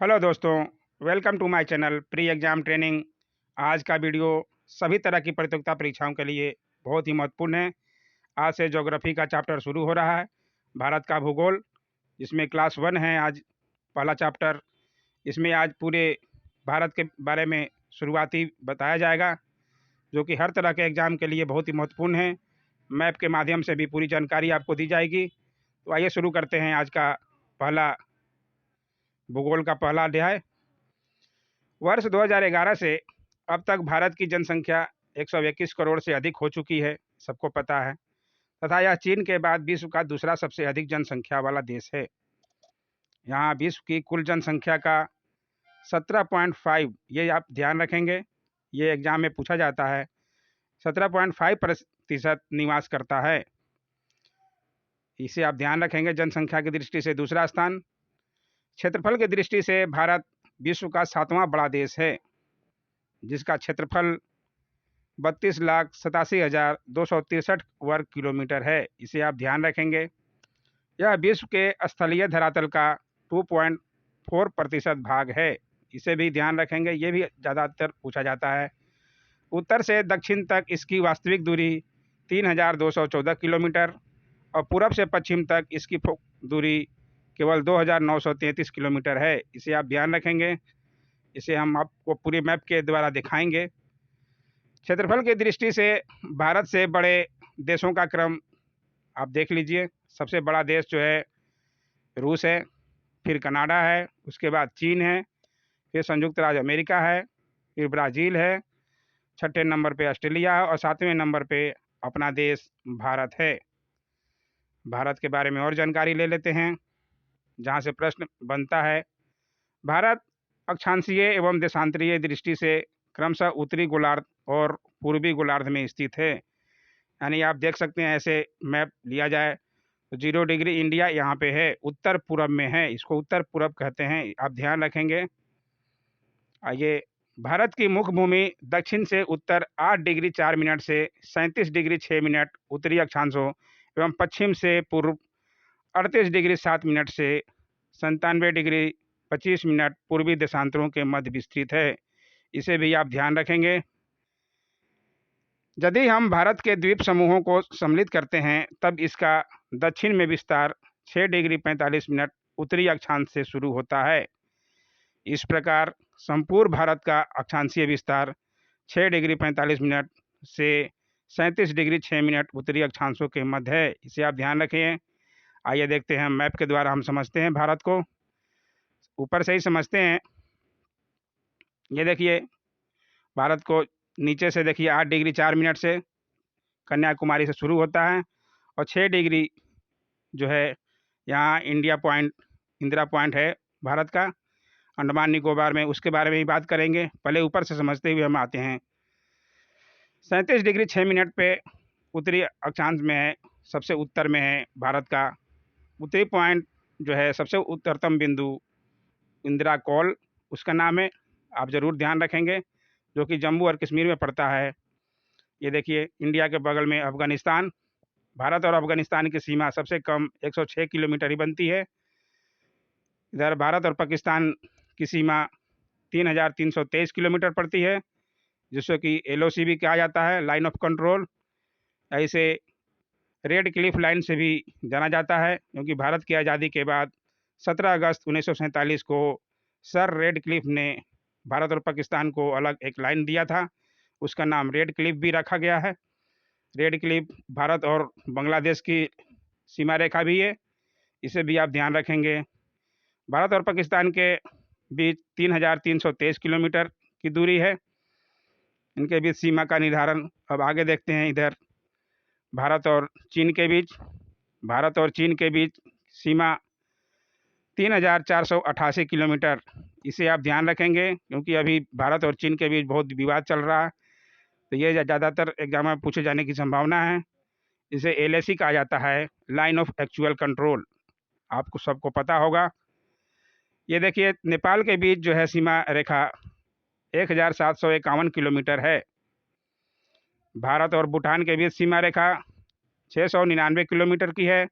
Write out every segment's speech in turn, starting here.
Hello दोस्तों, welcome to my channel pre exam training. आज का वीडियो सभी तरह की प्रतियोगिता परीक्षाओं के लिए बहुत ही महत्वपूर्ण है। आज से ज्योग्राफी का चैप्टर शुरू हो रहा है, भारत का भूगोल, जिसमें क्लास 1 है आज पहला चैप्टर। इसमें आज पूरे भारत के बारे में शुरुआती बताया जाएगा, जो कि हर तरह के एग्ज़ाम के लिए बहुत ही महत्वपूर्ण है। मैप के माध्यम से भी पूरी जानकारी आपको दी जाएगी। तो आइए शुरू करते हैं आज का पहला भूगोल का पहला अध्याय। वर्ष 2011 से अब तक भारत की जनसंख्या 121 करोड़ से अधिक हो चुकी है, सबको पता है, तथा यह चीन के बाद विश्व का दूसरा सबसे अधिक जनसंख्या वाला देश है। यहाँ विश्व की कुल जनसंख्या का 17.5, ये आप ध्यान रखेंगे, ये एग्जाम में पूछा जाता है, 17.5% निवास करता है। इसे आप ध्यान रखेंगे। जनसंख्या की दृष्टि से दूसरा स्थान। क्षेत्रफल की दृष्टि से भारत विश्व का 7वां बड़ा देश है, जिसका क्षेत्रफल 32,87,263 वर्ग किलोमीटर है। इसे आप ध्यान रखेंगे। यह विश्व के स्थलीय धरातल का 2.4% भाग है। इसे भी ध्यान रखेंगे, ये भी ज़्यादातर पूछा जाता है। उत्तर से दक्षिण तक इसकी वास्तविक दूरी 3,214 किलोमीटर और पूरब से पश्चिम तक इसकी दूरी केवल 2,933 किलोमीटर है। इसे आप ध्यान रखेंगे। इसे हम आपको पूरे मैप के द्वारा दिखाएंगे। क्षेत्रफल की दृष्टि से भारत से बड़े देशों का क्रम आप देख लीजिए। सबसे बड़ा देश जो है रूस है, फिर कनाडा है, उसके बाद चीन है, फिर संयुक्त राज्य अमेरिका है, फिर ब्राज़ील है, छठे नंबर पे ऑस्ट्रेलिया है और 7वें नंबर पे अपना देश भारत है। भारत के बारे में और जानकारी ले लेते हैं, जहाँ से प्रश्न बनता है। भारत अक्षांशीय एवं देशांतरीय दृष्टि से क्रमशः उत्तरी गोलार्ध और पूर्वी गोलार्ध में स्थित है। यानी आप देख सकते हैं, ऐसे मैप लिया जाए तो 0 डिग्री इंडिया यहाँ पे है, उत्तर पूरब में है, इसको उत्तर पूरब कहते हैं, आप ध्यान रखेंगे। आइए, भारत की मुख्य भूमि दक्षिण से उत्तर 8 डिग्री 4 मिनट से 37 डिग्री 6 मिनट उत्तरी अक्षांशों एवं पश्चिम से पूर्व 38 डिग्री 7 मिनट से 97 डिग्री 25 मिनट पूर्वी देशांतरों के मध्य विस्तृत है। इसे भी आप ध्यान रखेंगे। यदि हम भारत के द्वीप समूहों को सम्मिलित करते हैं, तब इसका दक्षिण में विस्तार 6 डिग्री 45 मिनट उत्तरी अक्षांश से शुरू होता है। इस प्रकार संपूर्ण भारत का अक्षांशीय विस्तार 6 डिग्री 45 मिनट से 37 डिग्री 6 मिनट उत्तरी अक्षांशों के मध्य है। इसे आप ध्यान रखें। आइए देखते हैं, मैप के द्वारा हम समझते हैं भारत को। ऊपर से ही समझते हैं। ये देखिए, भारत को नीचे से देखिए 8 डिग्री 4 मिनट से कन्याकुमारी से शुरू होता है और 6 डिग्री जो है यहाँ इंदिरा पॉइंट है भारत का, अंडमान निकोबार में। उसके बारे में ही बात करेंगे, पहले ऊपर से समझते हुए हम आते हैं। 37 डिग्री 6 मिनट पे उत्तरी अक्षांश में है, सबसे उत्तर में है भारत का। उत्तरी पॉइंट जो है, सबसे उत्तरतम बिंदु इंदिरा कॉल उसका नाम है, आप ज़रूर ध्यान रखेंगे, जो कि जम्मू और कश्मीर में पड़ता है। ये देखिए, इंडिया के बगल में अफ़गानिस्तान, भारत और अफ़गानिस्तान की सीमा सबसे कम 106 किलोमीटर ही बनती है। इधर भारत और पाकिस्तान की सीमा 3,323 किलोमीटर पड़ती है, जिसको कि LOC भी कहा जाता है, लाइन ऑफ कंट्रोल। ऐसे रेड क्लिफ लाइन से भी जाना जाता है, क्योंकि भारत की आज़ादी के बाद 17 अगस्त 1947 को सर रेड क्लिफ ने भारत और पाकिस्तान को अलग एक लाइन दिया था, उसका नाम रेड क्लिफ भी रखा गया है। रेड क्लिफ भारत और बांग्लादेश की सीमा रेखा भी है, इसे भी आप ध्यान रखेंगे। भारत और पाकिस्तान के बीच 3,323 किलोमीटर की दूरी है, इनके बीच सीमा का निर्धारण। अब आगे देखते हैं, इधर भारत और चीन के बीच सीमा 3,488 किलोमीटर। इसे आप ध्यान रखेंगे, क्योंकि अभी भारत और चीन के बीच बहुत विवाद चल रहा है, तो ये ज़्यादातर एग्जाम में पूछे जाने की संभावना है। इसे LAC कहा जाता है, लाइन ऑफ एक्चुअल कंट्रोल, आपको सबको पता होगा। ये देखिए, नेपाल के बीच जो है सीमा रेखा 1,751 किलोमीटर है। भारत और भूटान के बीच सीमा रेखा 699 किलोमीटर की है।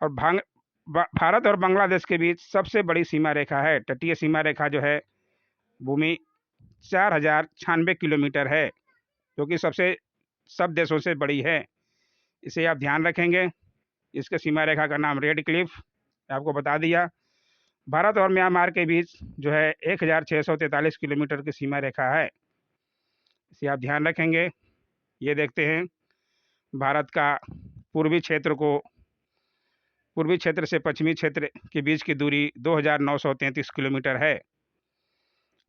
और भारत और बांग्लादेश के बीच सबसे बड़ी सीमा रेखा है। तटीय सीमा रेखा जो है भूमि 4096 किलोमीटर है, जो कि सब देशों से बड़ी है। इसे आप ध्यान रखेंगे। इसके सीमा रेखा का नाम रेड क्लिफ आपको बता दिया। भारत और म्यांमार के बीच जो है 1643 किलोमीटर की सीमा रेखा है। इसे आप ध्यान रखेंगे। ये देखते हैं भारत का पूर्वी क्षेत्र से पश्चिमी क्षेत्र के बीच की दूरी 2933 किलोमीटर है।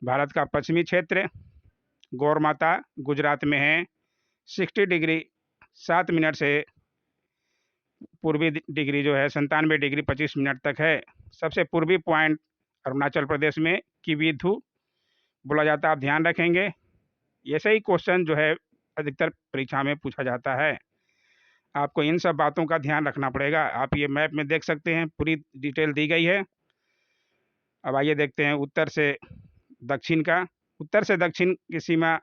भारत का पश्चिमी क्षेत्र गौरमाता गुजरात में है। 60 डिग्री 7 मिनट से पूर्वी डिग्री जो है 97 डिग्री 25 मिनट तक है। सबसे पूर्वी पॉइंट अरुणाचल प्रदेश में किबीथू बोला जाता है। आप ध्यान रखेंगे। ऐसे ही क्वेश्चन जो है अधिकतर परीक्षा में पूछा जाता है। आपको इन सब बातों का ध्यान रखना पड़ेगा। आप ये मैप में देख सकते हैं, पूरी डिटेल दी गई है। अब आइए देखते हैं उत्तर से दक्षिण का। उत्तर से दक्षिण की सीमा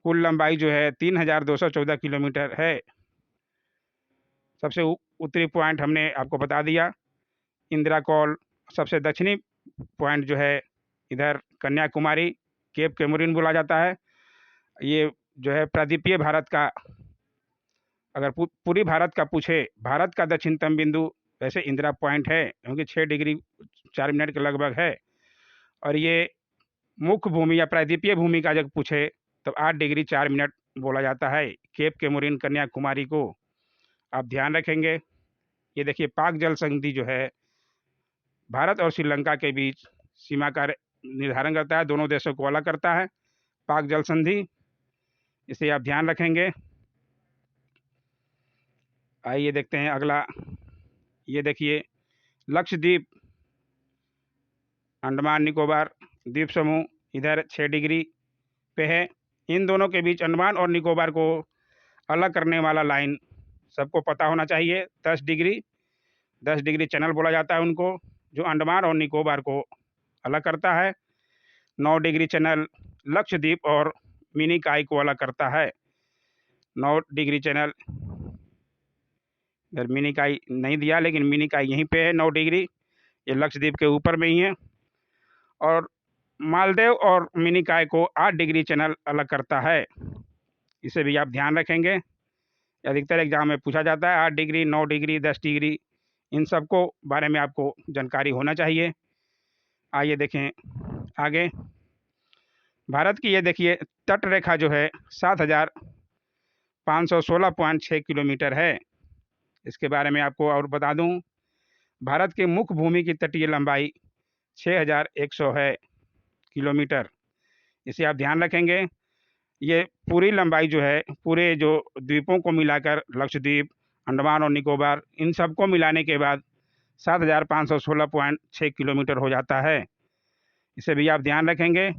कुल लंबाई जो है 3214 किलोमीटर है। सबसे उत्तरी पॉइंट हमने आपको बता दिया, इंदिरा कॉल। सबसे दक्षिणी पॉइंट जो है इधर कन्याकुमारी, केप कैमोरिन बोला जाता है। ये जो है प्रायद्वीपीय भारत का, अगर पूरी भारत का पूछे, भारत का दक्षिणतम बिंदु वैसे इंदिरा पॉइंट है, क्योंकि 6 डिग्री 4 मिनट के लगभग है। और ये मुख्य भूमि या प्रायद्वीपीय भूमि का जब पूछे तो 8 डिग्री 4 मिनट बोला जाता है केप कैमोरिन कन्याकुमारी को। आप ध्यान रखेंगे। ये देखिए पाक जल संधि जो है भारत और श्रीलंका के बीच सीमा का निर्धारण करता है, दोनों देशों को अलग करता है पाक जल संधि। इसे आप ध्यान रखेंगे। आइए देखते हैं अगला। ये देखिए लक्षद्वीप, अंडमान निकोबार द्वीप समूह इधर 6 डिग्री पे है। इन दोनों के बीच अंडमान और निकोबार को अलग करने वाला लाइन सबको पता होना चाहिए। 10 डिग्री चैनल बोला जाता है उनको, जो अंडमान और निकोबार को अलग करता है। 9 डिग्री चैनल लक्षद्वीप और मिनिकॉय को अलग करता है। 9 डिग्री चैनल, इधर मिनिकॉय नहीं दिया, लेकिन मिनिकॉय यहीं पे है 9 डिग्री। ये लक्षद्वीप के ऊपर में ही है। और मालदीव और मिनिकॉय को 8 डिग्री चैनल अलग करता है। इसे भी आप ध्यान रखेंगे। अधिकतर एग्जाम में पूछा जाता है 8 डिग्री, 9 डिग्री, 10 डिग्री, इन सब को बारे में आपको जानकारी होना चाहिए। आइए देखें आगे। भारत की ये देखिए तट रेखा जो है 7516.6 किलोमीटर है। इसके बारे में आपको और बता दूं, भारत के मुख्य भूमि की तटीय लंबाई 6100 है किलोमीटर। इसे आप ध्यान रखेंगे। ये पूरी लंबाई जो है पूरे जो द्वीपों को मिलाकर लक्षद्वीप, अंडमान और निकोबार, इन सबको मिलाने के बाद 7516.6 किलोमीटर हो जाता है। इसे भी आप ध्यान रखेंगे।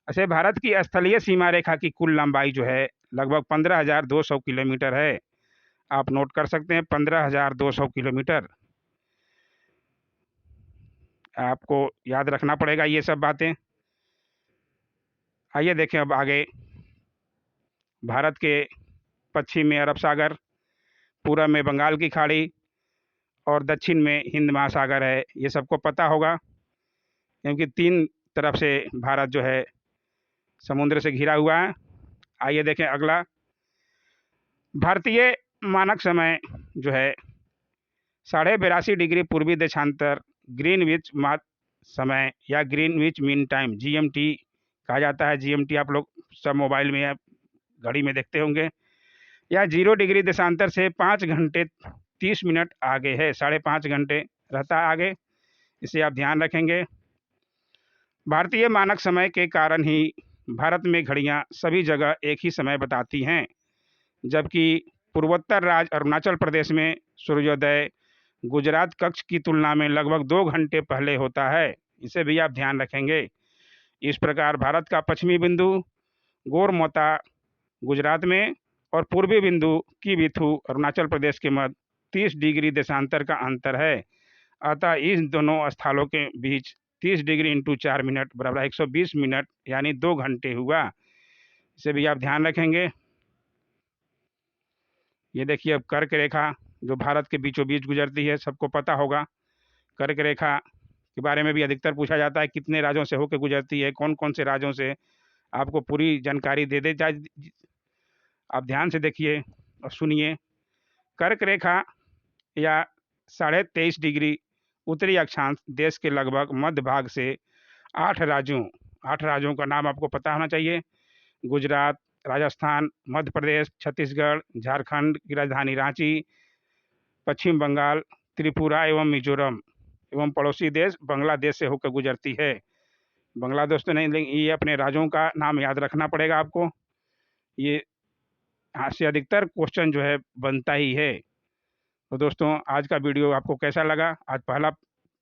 ऐसे भारत की स्थलीय सीमा रेखा की कुल लंबाई जो है लगभग 15,200 किलोमीटर है। आप नोट कर सकते हैं 15,200 किलोमीटर। आपको याद रखना पड़ेगा ये सब बातें। आइए देखें अब आगे। भारत के पश्चिम में अरब सागर, पूरब में बंगाल की खाड़ी और दक्षिण में हिंद महासागर है। ये सबको पता होगा, क्योंकि 3 तरफ से भारत जो है समुद्र से घिरा हुआ है। आइए देखें अगला। भारतीय मानक समय जो है 82.5 डिग्री पूर्वी देशांतर ग्रीनविच समय या ग्रीनविच मीन टाइम GMT कहा जाता है। GMT आप लोग सब मोबाइल में या घड़ी में देखते होंगे। या 0 डिग्री देशांतर से 5 घंटे 30 मिनट आगे है, 5.5 घंटे रहता है आगे। इसे आप ध्यान रखेंगे। भारतीय मानक समय के कारण ही भारत में घड़ियां सभी जगह एक ही समय बताती हैं, जबकि पूर्वोत्तर राज्य अरुणाचल प्रदेश में सूर्योदय गुजरात कक्ष की तुलना में लगभग 2 घंटे पहले होता है। इसे भी आप ध्यान रखेंगे। इस प्रकार भारत का पश्चिमी बिंदु गोरमोता गुजरात में और पूर्वी बिंदु किबीथू अरुणाचल प्रदेश के मध्य 30 डिग्री देशांतर का अंतर है। अतः इन दोनों स्थलों के बीच 30 डिग्री इंटू 4 मिनट बराबर 120 मिनट, यानी 2 घंटे हुआ। इसे भी आप ध्यान रखेंगे। ये देखिए अब कर्क रेखा जो भारत के बीचों बीच गुजरती है, सबको पता होगा। कर्क रेखा के बारे में भी अधिकतर पूछा जाता है, कितने राज्यों से होकर गुजरती है, कौन कौन से राज्यों से, आपको पूरी जानकारी दे दे जाए। आप ध्यान से देखिए और सुनिए। कर्क रेखा या 23.5 डिग्री उत्तरी अक्षांश देश के लगभग मध्य भाग से 8 राज्यों का नाम आपको पता होना चाहिए। गुजरात, राजस्थान, मध्य प्रदेश, छत्तीसगढ़, झारखंड की राजधानी रांची, पश्चिम बंगाल, त्रिपुरा एवं मिजोरम एवं पड़ोसी देश बांग्लादेश से होकर गुजरती है। बांग्लादेश तो नहीं, लेकिन ये अपने राज्यों का नाम याद रखना पड़ेगा आपको। ये यहाँ से अधिकतर क्वेश्चन जो है बनता ही है। तो दोस्तों, आज का वीडियो आपको कैसा लगा? आज पहला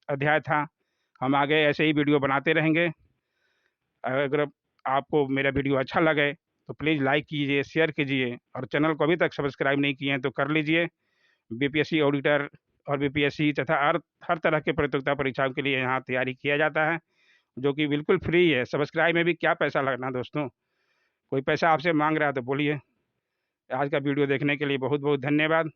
अध्याय था। हम आगे ऐसे ही वीडियो बनाते रहेंगे। अगर आपको मेरा वीडियो अच्छा लगे तो प्लीज़ लाइक कीजिए, शेयर कीजिए और चैनल को अभी तक सब्सक्राइब नहीं किए हैं तो कर लीजिए। बीपीएससी ऑडिटर और बीपीएससी तथा हर तरह के प्रतियोगिता परीक्षाओं के लिए यहाँ तैयारी किया जाता है, जो कि बिल्कुल फ्री है। सब्सक्राइब में भी क्या पैसा लगना दोस्तों, कोई पैसा आपसे मांग रहा है तो बोलिए। आज का वीडियो देखने के लिए बहुत बहुत धन्यवाद।